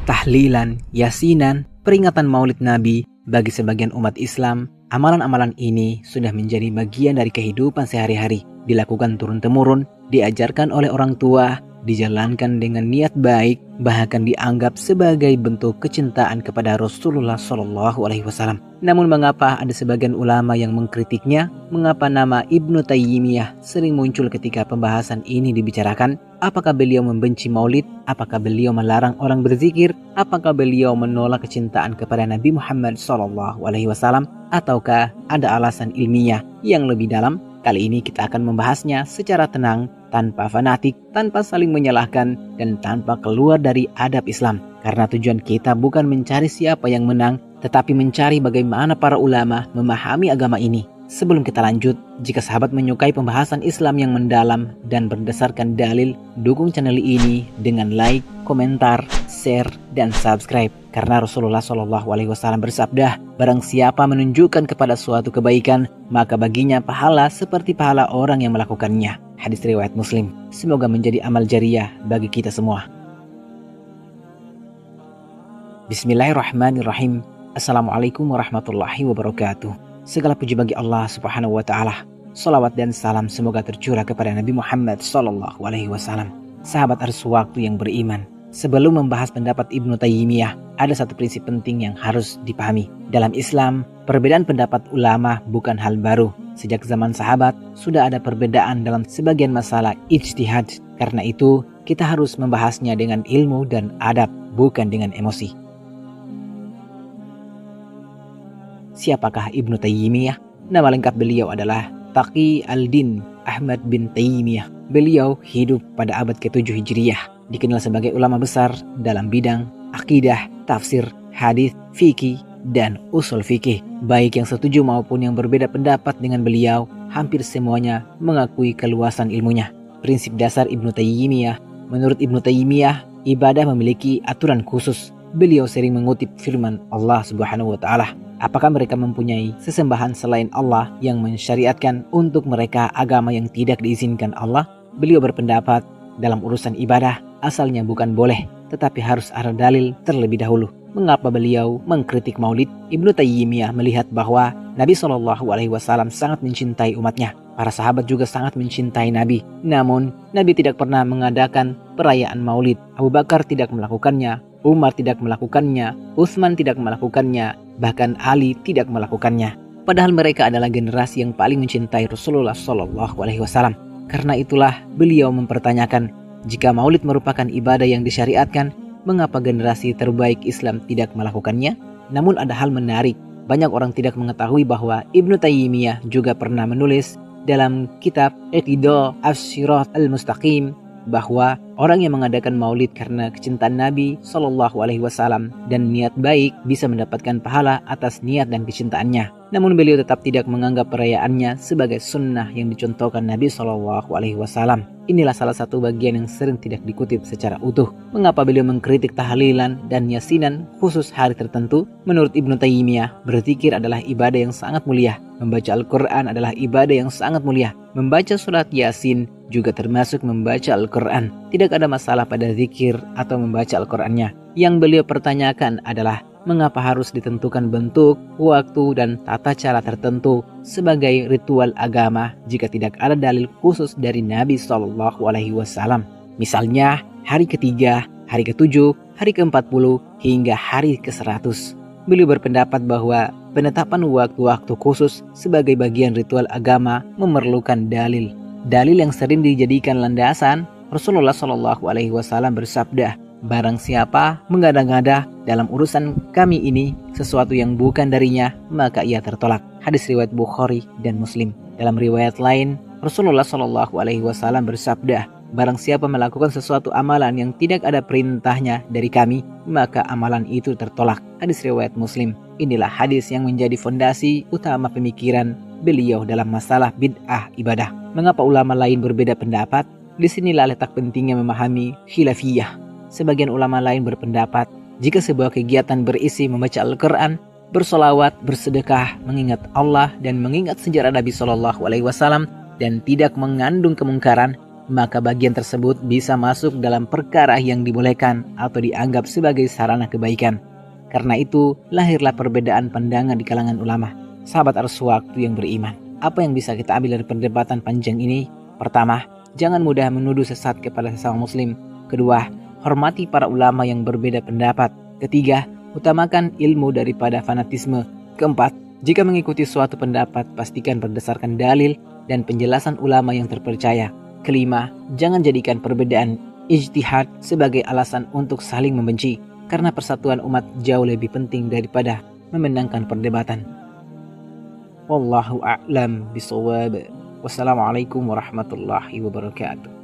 tahlilan, yasinan, peringatan maulid Nabi. Bagi sebagian umat Islam, amalan-amalan ini sudah menjadi bagian dari kehidupan sehari-hari, dilakukan turun-temurun, diajarkan oleh orang tua, dijalankan dengan niat baik, bahkan dianggap sebagai bentuk kecintaan kepada Rasulullah SAW. Namun mengapa ada sebagian ulama yang mengkritiknya? Mengapa nama Ibnu Taimiyah sering muncul ketika pembahasan ini dibicarakan? Apakah beliau membenci maulid? Apakah beliau melarang orang berzikir? Apakah beliau menolak kecintaan kepada Nabi Muhammad SAW? Ataukah ada alasan ilmiah yang lebih dalam? Kali ini kita akan membahasnya secara tenang, tanpa fanatik, tanpa saling menyalahkan, dan tanpa keluar dari adab Islam. Karena tujuan kita bukan mencari siapa yang menang, tetapi mencari bagaimana para ulama memahami agama ini. Sebelum kita lanjut, jika sahabat menyukai pembahasan Islam yang mendalam dan berdasarkan dalil, dukung channel ini dengan like, komentar, share, dan subscribe. Karena Rasulullah SAW bersabda, barang siapa menunjukkan kepada suatu kebaikan, maka baginya pahala seperti pahala orang yang melakukannya. Hadis riwayat Muslim. Semoga menjadi amal jariah bagi kita semua. Bismillahirrahmanirrahim. Assalamualaikum warahmatullahi wabarakatuh. Segala puji bagi Allah Subhanahu wa Ta'ala. Salawat dan salam semoga tercurah kepada Nabi Muhammad SAW. Sahabat harus waktu yang beriman. Sebelum membahas pendapat Ibnu Taimiyah, ada satu prinsip penting yang harus dipahami. Dalam Islam, perbedaan pendapat ulama bukan hal baru. Sejak zaman sahabat, sudah ada perbedaan dalam sebagian masalah ijtihad. Karena itu, kita harus membahasnya dengan ilmu dan adab, bukan dengan emosi. Siapakah Ibnu Taimiyah? Nama lengkap beliau adalah Taqi al-Din Ahmad bin Taimiyah. Beliau hidup pada abad ke-7 Hijriah. Dikenal sebagai ulama besar dalam bidang akidah, tafsir, hadis, fikih, dan usul fikih. Baik yang setuju maupun yang berbeda pendapat dengan beliau, hampir semuanya mengakui keluasan ilmunya. Prinsip dasar Ibnu Taimiyah. Menurut Ibnu Taimiyah, ibadah memiliki aturan khusus. Beliau sering mengutip firman Allah Subhanahu wa Ta'ala. Apakah mereka mempunyai sesembahan selain Allah yang mensyariatkan untuk mereka agama yang tidak diizinkan Allah? Beliau berpendapat dalam urusan ibadah asalnya bukan boleh, tetapi harus ada dalil terlebih dahulu. Mengapa beliau mengkritik maulid? Ibnu Taimiyah melihat bahwa Nabi SAW sangat mencintai umatnya. Para sahabat juga sangat mencintai Nabi. Namun, Nabi tidak pernah mengadakan perayaan maulid. Abu Bakar tidak melakukannya, Umar tidak melakukannya, Utsman tidak melakukannya, bahkan Ali tidak melakukannya. Padahal mereka adalah generasi yang paling mencintai Rasulullah SAW. Karena itulah beliau mempertanyakan, jika maulid merupakan ibadah yang disyariatkan, mengapa generasi terbaik Islam tidak melakukannya? Namun ada hal menarik, banyak orang tidak mengetahui bahwa Ibnu Taimiyah juga pernah menulis dalam kitab Iqtida As-Sirat Al-Mustaqim bahwa orang yang mengadakan maulid karena kecintaan Nabi SAW dan niat baik bisa mendapatkan pahala atas niat dan kecintaannya. Namun beliau tetap tidak menganggap perayaannya sebagai sunnah yang dicontohkan Nabi SAW. Inilah salah satu bagian yang sering tidak dikutip secara utuh. Mengapa beliau mengkritik tahlilan dan yasinan khusus hari tertentu? Menurut Ibnu Taimiyah, berzikir adalah ibadah yang sangat mulia. Membaca Al-Quran adalah ibadah yang sangat mulia. Membaca surat Yasin juga termasuk membaca Al-Quran. Tidak ada masalah pada zikir atau membaca Al-Qurannya. Yang beliau pertanyakan adalah, mengapa harus ditentukan bentuk, waktu, dan tata cara tertentu sebagai ritual agama jika tidak ada dalil khusus dari Nabi SAW? Misalnya, hari ketiga, hari ke-7, hari ke-40, hingga hari ke-100. Beliau berpendapat bahwa penetapan waktu-waktu khusus sebagai bagian ritual agama memerlukan dalil. Dalil yang sering dijadikan landasan, Rasulullah SAW bersabda, barang siapa mengada-ngada dalam urusan kami ini sesuatu yang bukan darinya, maka ia tertolak. Hadis riwayat Bukhari dan Muslim. Dalam riwayat lain, Rasulullah SAW bersabda, barang siapa melakukan sesuatu amalan yang tidak ada perintahnya dari kami, maka amalan itu tertolak. Hadis riwayat Muslim. Inilah hadis yang menjadi fondasi utama pemikiran beliau dalam masalah bid'ah ibadah. Mengapa ulama lain berbeda pendapat? Disinilah letak pentingnya memahami khilafiyah. Sebagian ulama lain berpendapat, jika sebuah kegiatan berisi membaca Al-Quran, bersolawat, bersedekah, mengingat Allah dan mengingat sejarah Nabi SAW dan tidak mengandung kemungkaran, maka bagian tersebut bisa masuk dalam perkara yang dibolehkan atau dianggap sebagai sarana kebaikan. Karena itu, lahirlah perbedaan pandangan di kalangan ulama. Sahabat arus waktu yang beriman, apa yang bisa kita ambil dari perdebatan panjang ini? Pertama, jangan mudah menuduh sesat kepada sesama muslim. Kedua, hormati para ulama yang berbeda pendapat. Ketiga, utamakan ilmu daripada fanatisme. Keempat, jika mengikuti suatu pendapat, pastikan berdasarkan dalil dan penjelasan ulama yang terpercaya. Kelima, jangan jadikan perbedaan ijtihad sebagai alasan untuk saling membenci, karena persatuan umat jauh lebih penting daripada memenangkan perdebatan. Wallahu a'lam bishawab. Wassalamualaikum warahmatullahi wabarakatuh.